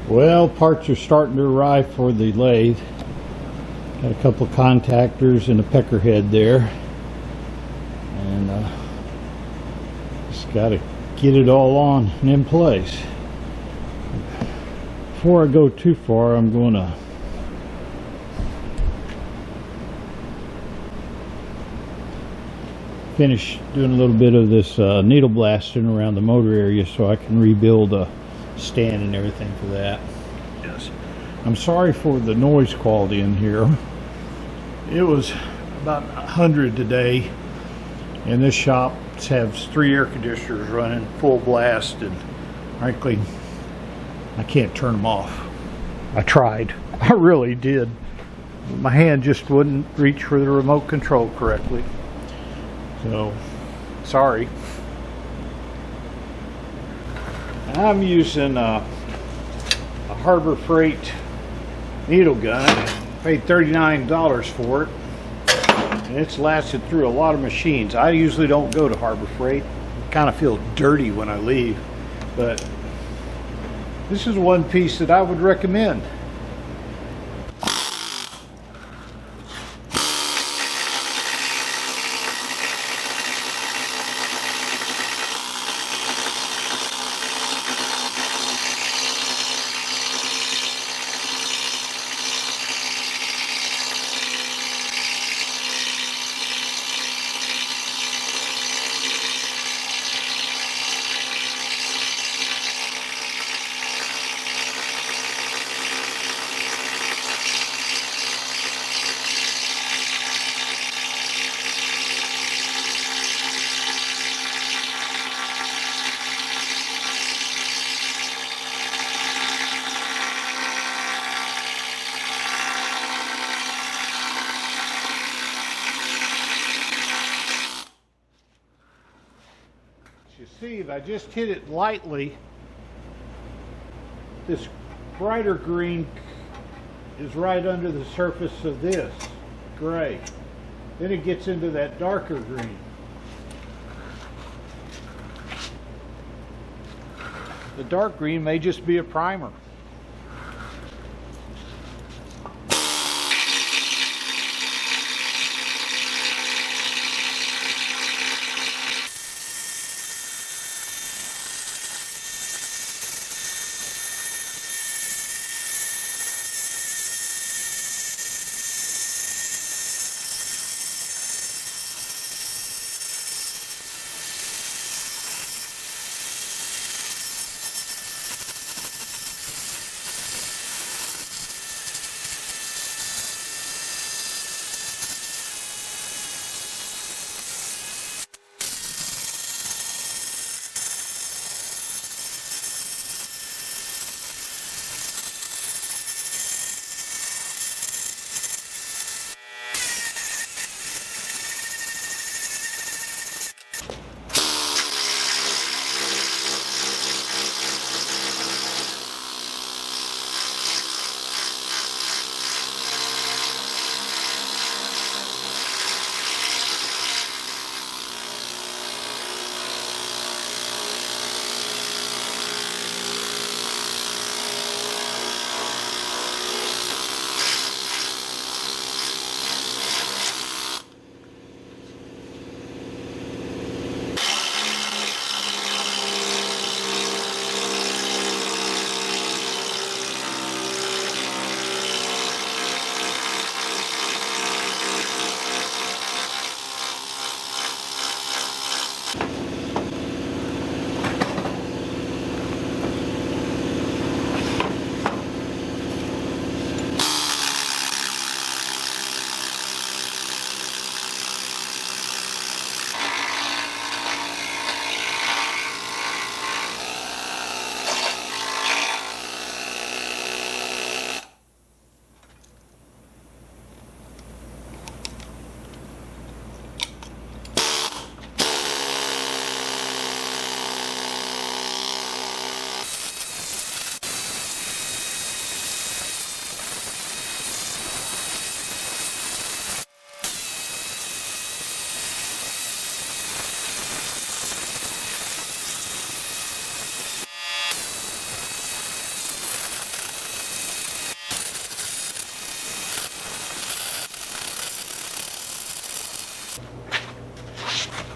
Well, parts are starting to arrive for the lathe. Got a couple of contactors and a pecker head there, and just got to get it all on and in place. Before I go too far, I'm going to finish doing a little bit of this needle blasting around the motor area so I can rebuild a stand and everything for that. Yes, I'm sorry for the noise quality in here. It was about 100 today, and this shop has 3 air conditioners running full blast, and frankly I can't turn them off. I tried, I really did. My hand just wouldn't reach for the remote control correctly, so sorry. I'm using a Harbor Freight needle gun. Paid $39 for it, and it's lasted through a lot of machines. I usually don't go to Harbor Freight. I kind of feel dirty when I leave, but this is one piece that I would recommend. You see, if I just hit it lightly, this brighter green is right under the surface of this gray. Then it gets into that darker green. The dark green may just be a primer.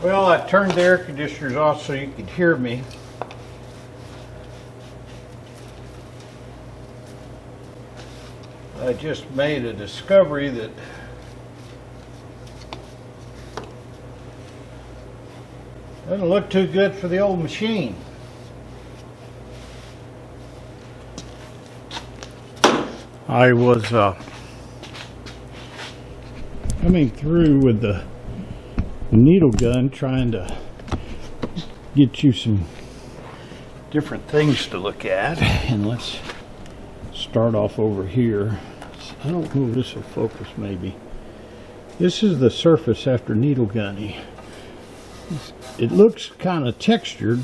Well, I turned the air conditioners off so you could hear me. I just made a discovery that doesn't look too good for the old machine. I was coming through with the needle gun trying to get you some different things to look at, and let's start off over here. I don't know if this will focus. Maybe this is the surface after needle gunning. It looks kind of textured,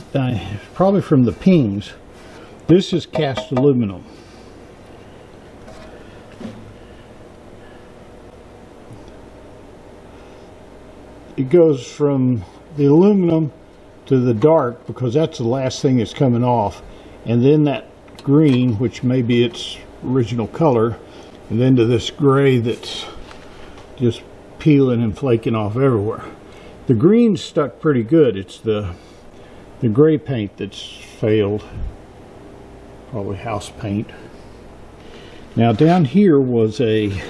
probably from the pings. This is cast aluminum. It goes from the aluminum to the dark because that's the last thing that's coming off, and then that green, which may be its original color, and then to this gray that's just peeling and flaking off everywhere. The green stuck pretty good. It's the gray paint that's failed, probably house paint. Now down here was a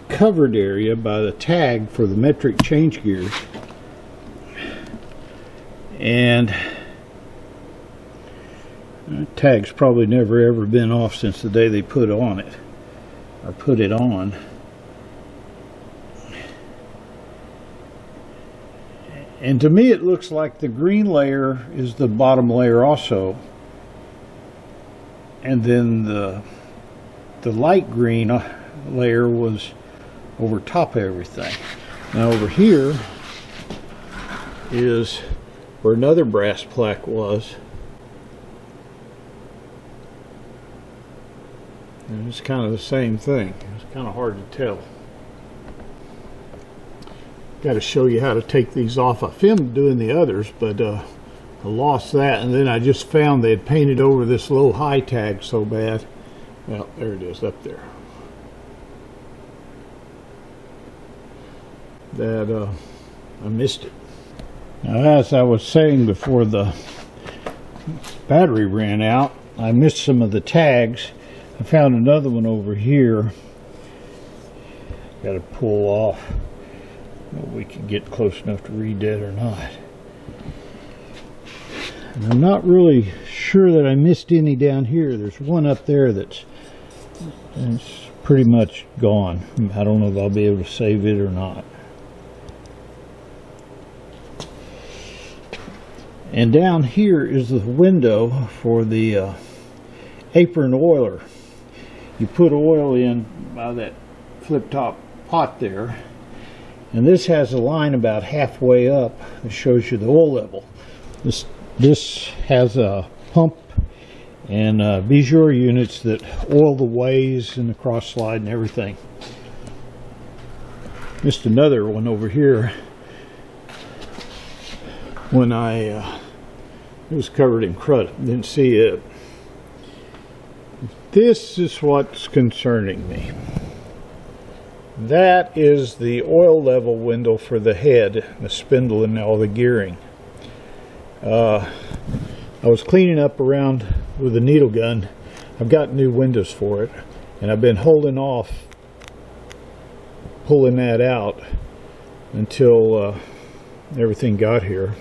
covered area by the tag for the metric change gears, and the tag's probably never ever been off since the day they put it on. And to me it looks like the green layer is the bottom layer also, and then the light green layer was over top of everything. Now over here is where another brass plaque was, and it's kind of the same thing. It's kind of hard to tell. Got to show you how to take these off. I filmed doing the others, but I lost that, and then I just found they had painted over this low high tag so bad. Well, there it is up there. That I missed it. Now, as I was saying before the battery ran out, I missed some of the tags. I found another one over here. Got to pull off. Well, we can get close enough to read that or not. And I'm not really sure that I missed any down here. There's one up there that's pretty much gone. I don't know if I'll be able to save it or not. And down here is the window for the apron oiler. You put oil in by that flip top pot there, and this has a line about halfway up that shows you the oil level. This has a pump and Bijur units that oil the ways and the cross slide and everything. Missed another one over here when it was covered in crud. Didn't see it. This is what's concerning me. That is the oil level window for the head, the spindle, and all the gearing. I was cleaning up around with a needle gun. I've got new windows for it, and I've been holding off pulling that out until everything got here.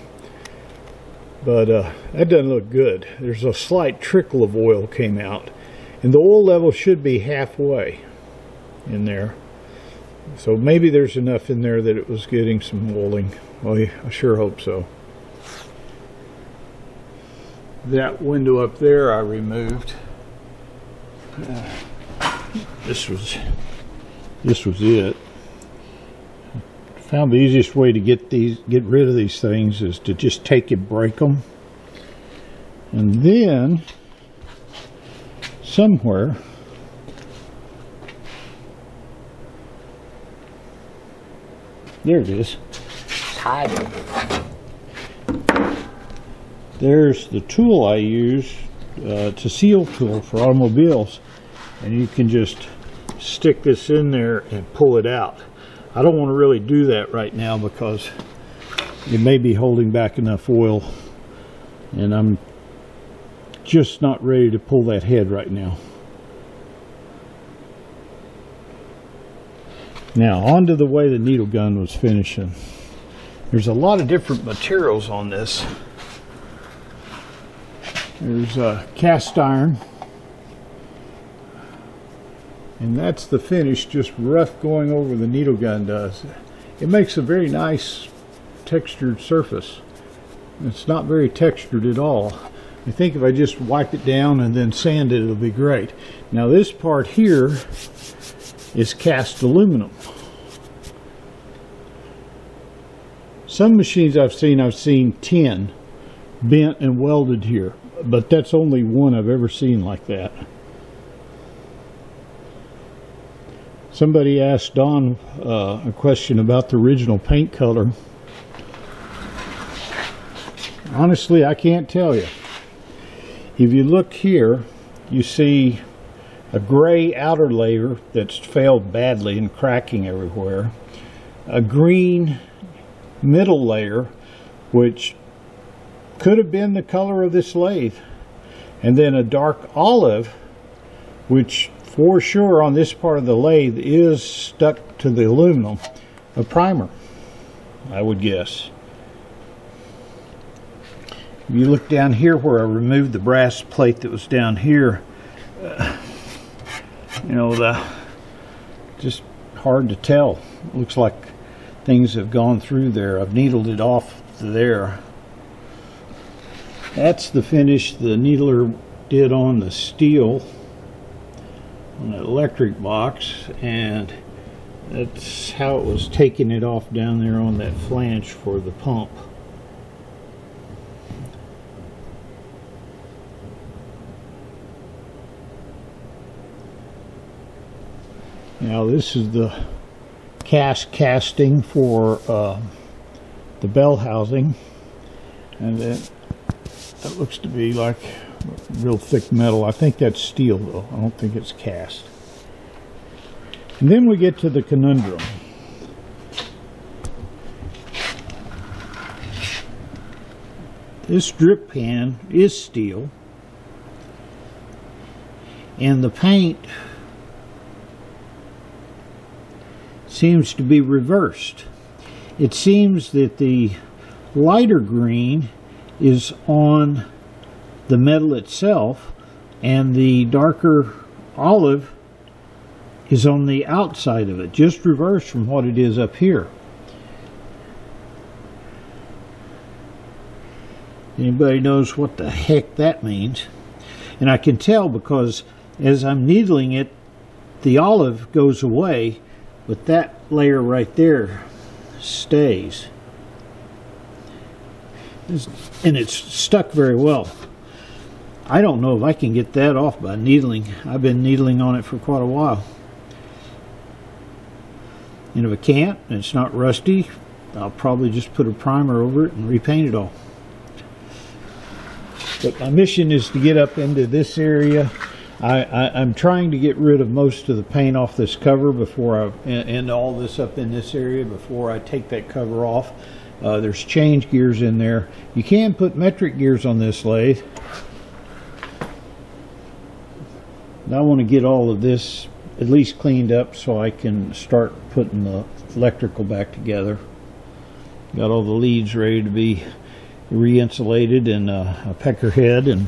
But that doesn't look good. There's a slight trickle of oil came out, and the oil level should be halfway in there. So maybe there's enough in there that it was getting some oiling. Well, yeah, I sure hope so. That window up there I removed. This was it. Found the easiest way to get rid of these things is to just take and break them, and then somewhere there it is. There's the tool I use. It's a seal tool for automobiles, and you can just stick this in there and pull it out. I don't want to really do that right now because it may be holding back enough oil, and I'm just not ready to pull that head right now. Now on to the way the needle gun was finishing. There's a lot of different materials on this. There's cast iron, and that's the finish, just rough going over the needle gun does. It makes a very nice textured surface. It's not very textured at all. I think if I just wipe it down and then sand it, it'll be great. Now this part here is cast aluminum. Some machines I've seen tin bent and welded here, but that's only one I've ever seen like that. Somebody asked Don a question about the original paint color. Honestly, I can't tell you. If you look here, you see a gray outer layer that's failed badly and cracking everywhere, a green middle layer which could have been the color of this lathe, and then a dark olive which for sure on this part of the lathe is stuck to the aluminum, a primer, I would guess. If you look down here where I removed the brass plate that was down here, you know, just hard to tell. It looks like things have gone through there. I've needled it off there. That's the finish the needler did on the steel on the electric box, and that's how it was taking it off down there on that flange for the pump. Now this is the casting for the bell housing, and that looks to be like real thick metal. I think that's steel though. I don't think it's cast. And then we get to the conundrum. This drip pan is steel, and the paint seems to be reversed. It seems that the lighter green is on the metal itself, and the darker olive is on the outside of it, just reversed from what it is up here. Anybody knows what the heck that means? And I can tell because as I'm needling it, the olive goes away, but that layer right there stays. And it's stuck very well. I don't know if I can get that off by needling. I've been needling on it for quite a while. And if I can't, and it's not rusty, I'll probably just put a primer over it and repaint it all. But my mission is to get up into this area. I'm trying to get rid of most of the paint off this cover before and all this up in this area before I take that cover off. There's change gears in there. You can put metric gears on this lathe. And I want to get all of this at least cleaned up so I can start putting the electrical back together. Got all the leads ready to be re-insulated and a pecker head, and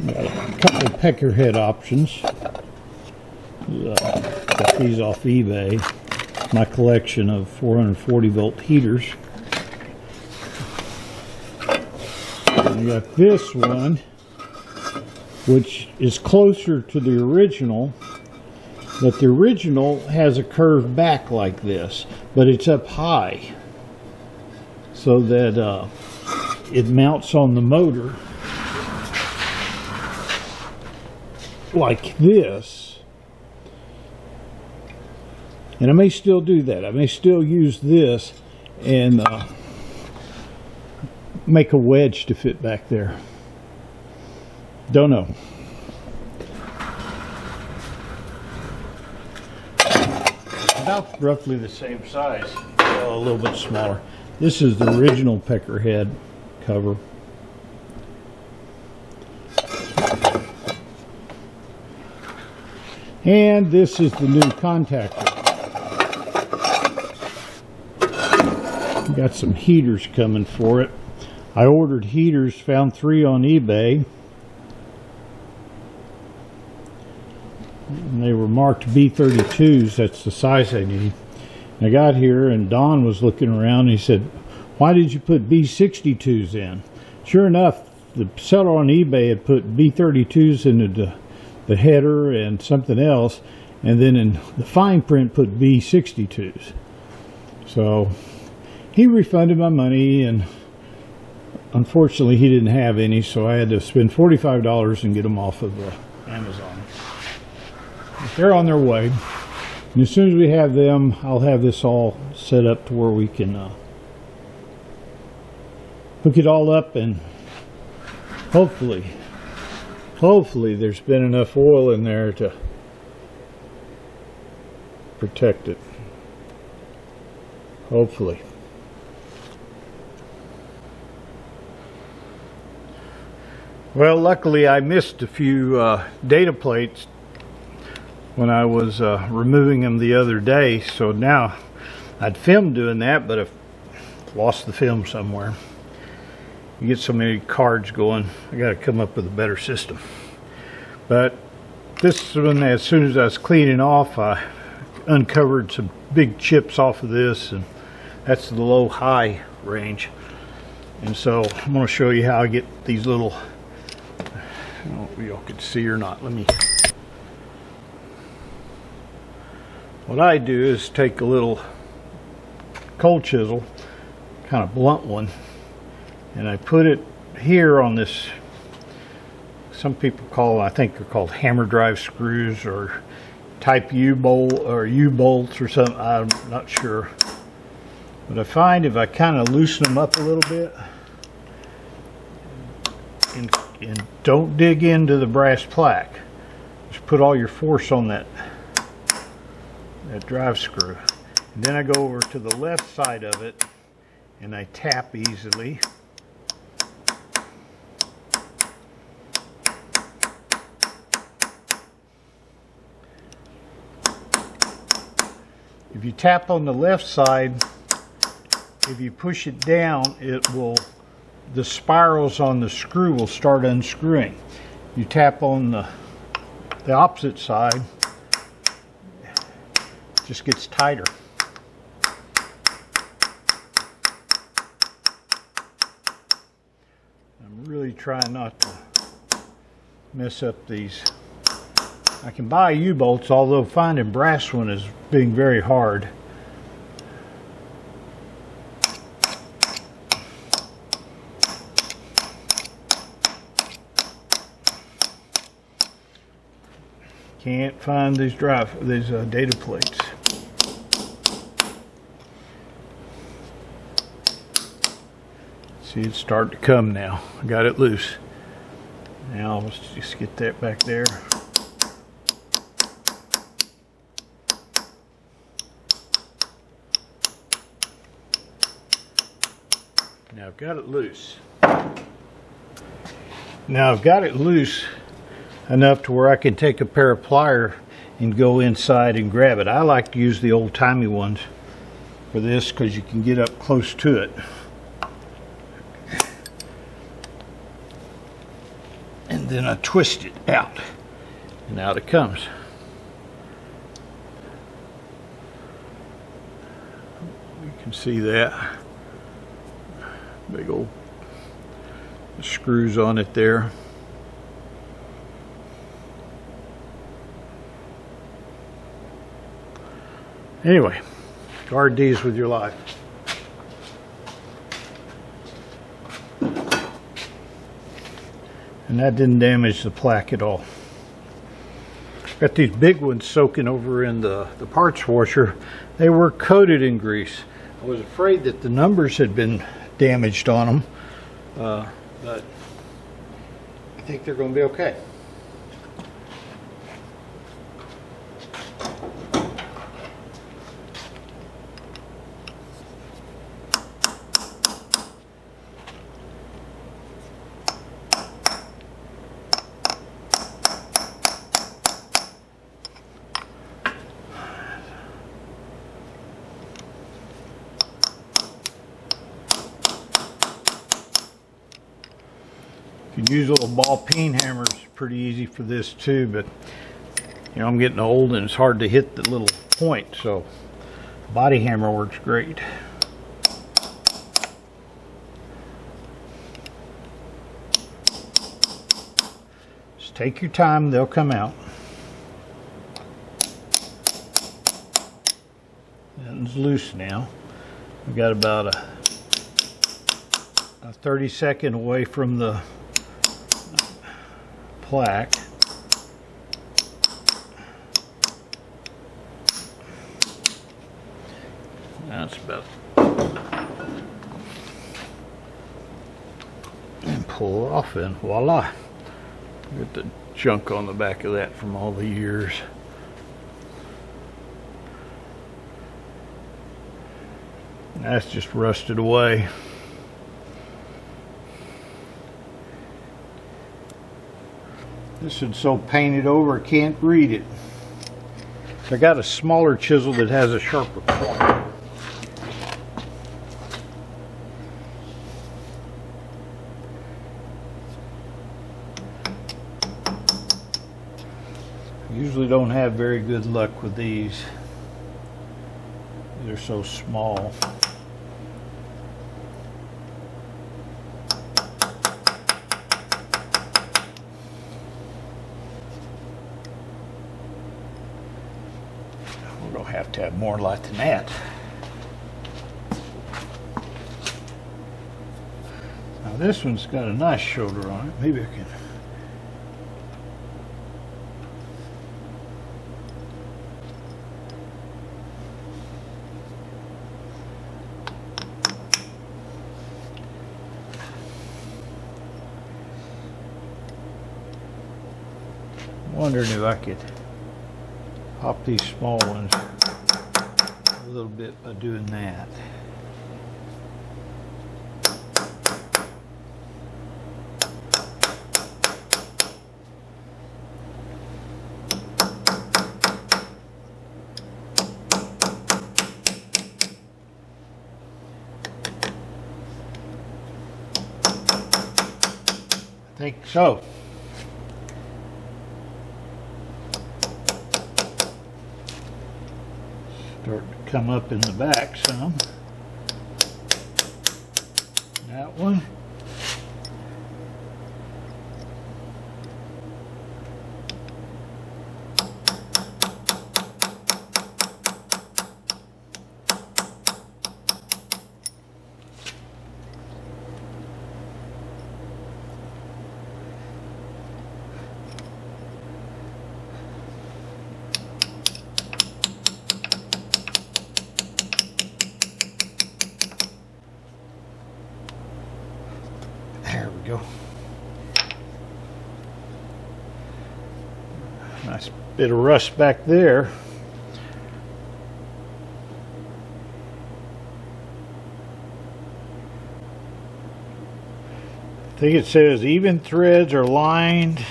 got a couple of pecker head options. Got these off eBay. My collection of 440 volt heaters. And you got this one, which is closer to the original, but the original has a curved back like this, but it's up high so that it mounts on the motor like this. And I may still do that. I may still use this and make a wedge to fit back there. Don't know. about roughly the same size, a little bit smaller. This is the original pecker head cover. And this is the new contactor. Got some heaters coming for it. I ordered heaters, found 3 on eBay. And they were marked B32s, that's the size I need. I got here and Don was looking around and he said, "Why did you put B62s in?" Sure enough, the seller on eBay had put B32s into the header and something else, and then in the fine print put B62s. So he refunded my money, and unfortunately he didn't have any, so I had to spend $45 and get them off of Amazon. But they're on their way, and as soon as we have them, I'll have this all set up to where we can hook it all up, and hopefully there's been enough oil in there to protect it. Hopefully. Well, luckily I missed a few data plates when I was removing them the other day, so now I'd filmed doing that, but I've lost the film somewhere. You get so many cards going, I got to come up with a better system. But this one, as soon as I was cleaning off, I uncovered some big chips off of this, and that's the low-high range. And so I'm going to show you how I get these little, I don't know if y'all can see or not. What I do is take a little cold chisel, kind of blunt one, and I put it here on this, some people call, I think they're called hammer drive screws or type U-bolt or U-bolts or something, I'm not sure. But I find if I kind of loosen them up a little bit and don't dig into the brass plaque, just put all your force on that drive screw. And then I go over to the left side of it and I tap easily. If you tap on the left side, if you push it down, it will, the spirals on the screw will start unscrewing. You tap on the opposite side, it just gets tighter. I'm really trying not to mess up these. I can buy U-bolts, although finding brass one is being very hard. Can't find these data plates. See, it's starting to come now. I got it loose. Now let's just get that back there. Now I've got it loose. Now I've got it loose enough to where I can take a pair of pliers and go inside and grab it. I like to use the old-timey ones for this because you can get up close to it. And then I twist it out, and out it comes. You can see that. Big old screws on it there. Anyway, guard these with your life. And that didn't damage the plaque at all. Got these big ones soaking over in the parts washer. They were coated in grease. I was afraid that the numbers had been damaged on them, but I think they're going to be okay. You can use little ball peen hammers, pretty easy for this too, but you know, I'm getting old and it's hard to hit the little point, so body hammer works great. Just take your time, they'll come out. It's loose now. We've got about a 30-second away from the plaque. That's about, and pull it off, and voila. Get the junk on the back of that from all the years. That's just rusted away. This is so painted over I can't read it. I got a smaller chisel that has a sharper point. Usually don't have very good luck with these. They're so small. We're going to have more light than that. Now this one's got a nice shoulder on it. Maybe I can. Wondering if I could pop these small ones a little bit by doing that. I think so. Starting to come up in the back some. That one. There we go. Nice bit of rust back there. I think it says even threads are lined.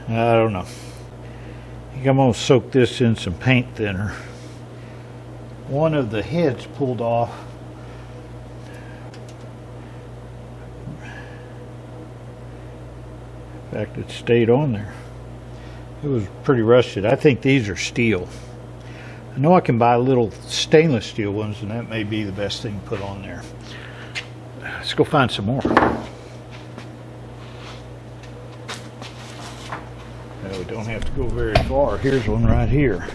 I don't know. I think I'm going to soak this in some paint thinner. One of the heads pulled off. In fact, it stayed on there. It was pretty rusted. I think these are steel. I know I can buy little stainless steel ones, and that may be the best thing to put on there. Let's go find some more. No, we don't have to go very far. Here's one right here.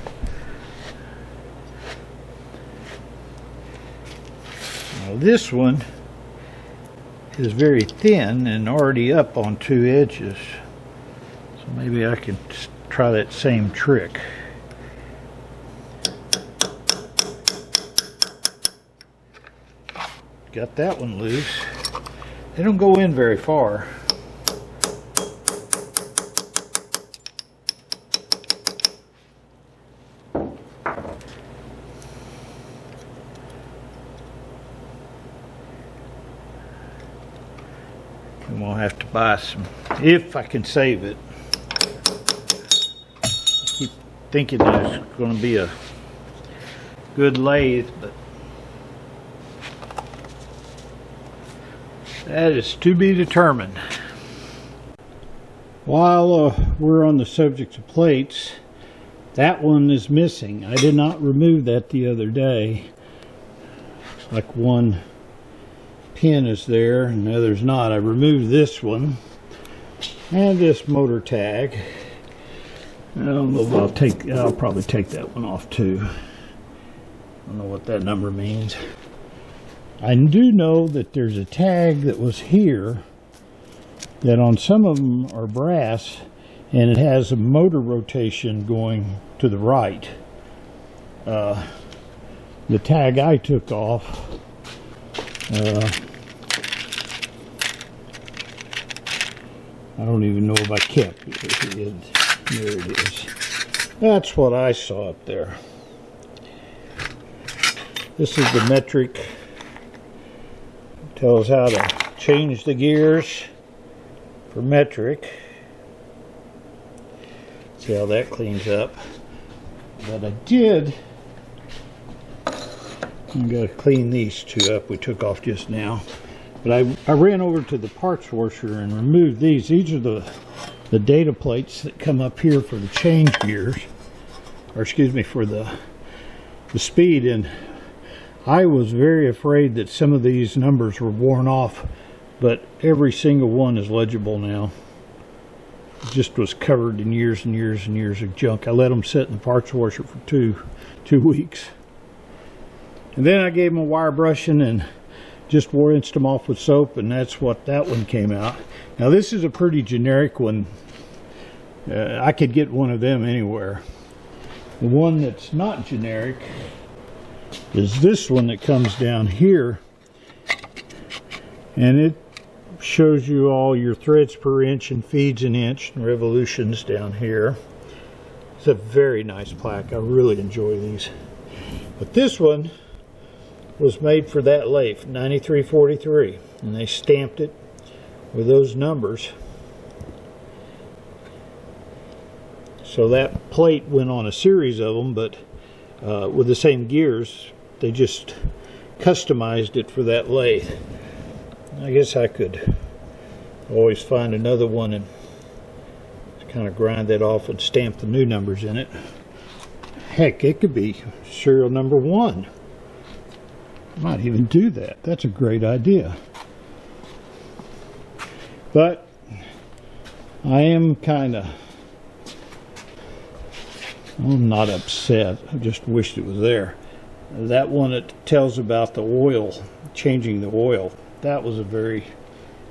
Now this one is very thin and already up on two edges, so maybe I can try that same trick. Got that one loose. They don't go in very far. I'm gonna have to buy some if I can save it. I keep thinking there's gonna be a good lathe, but That is to be determined. While we're on the subject of plates, that one is missing. I did not remove that the other day. Looks like one pin is there and the other's not. I removed this one and this motor tag. I don't know if I'll probably take that one off too. I don't know what that number means. I do know that there's a tag that was here that on some of them are brass, and it has a motor rotation going to the right. The tag I took off, I don't even know if I kept it. There it is. That's what I saw up there. This is the metric. Tells how to change the gears for metric. See how that cleans up. But I'm going to clean these two up we took off just now. But I ran over to the parts washer and removed these. These are the data plates that come up here for the change gears, or excuse me, for the speed. And I was very afraid that some of these numbers were worn off, but every single one is legible now. It just was covered in years and years and years of junk. I let them sit in the parts washer for two weeks. And then I gave them a wire brushing and just rinsed them off with soap, and that's what that one came out. Now this is a pretty generic one. I could get one of them anywhere. The one that's not generic is this one that comes down here, and it shows you all your threads per inch and feeds an inch and revolutions down here. It's a very nice plaque. I really enjoy these. But this one was made for that lathe, 9343, and they stamped it with those numbers. So that plate went on a series of them, but with the same gears. They just customized it for that lathe. I guess I could always find another one and kind of grind that off and stamp the new numbers in it. Heck, it could be serial number 1. I might even do that. That's a great idea. But I am kind of, I'm not upset. I just wished it was there. That one, it tells about the oil, changing the oil. That was a very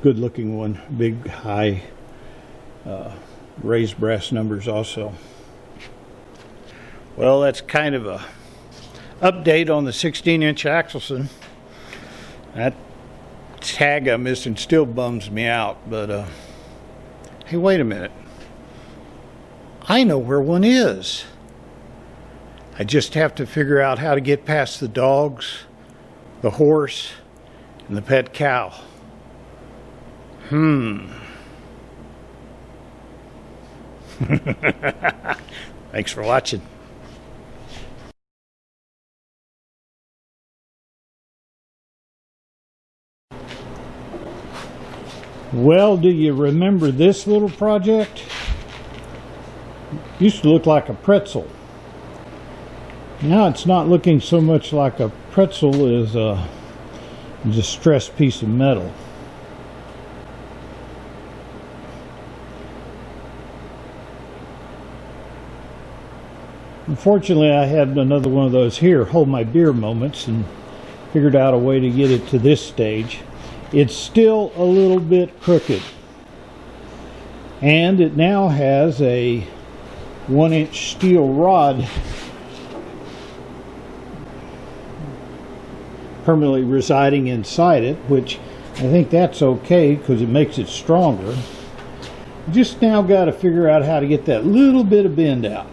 good looking one. Big, high, raised brass numbers also. Well, that's kind of a update on the 16-inch Axelson. That tag I'm missing still bums me out, but hey, wait a minute. I know where one is. I just have to figure out how to get past the dogs, the horse, and the pet cow. Thanks for watching. Well, do you remember this little project? It used to look like a pretzel. Now it's not looking so much like a pretzel as a distressed piece of metal. Unfortunately, I had another one of those here, hold my beer moments, and figured out a way to get it to this stage. It's still a little bit crooked, and it now has a 1-inch steel rod permanently residing inside it, which I think that's okay because it makes it stronger. Just now got to figure out how to get that little bit of bend out.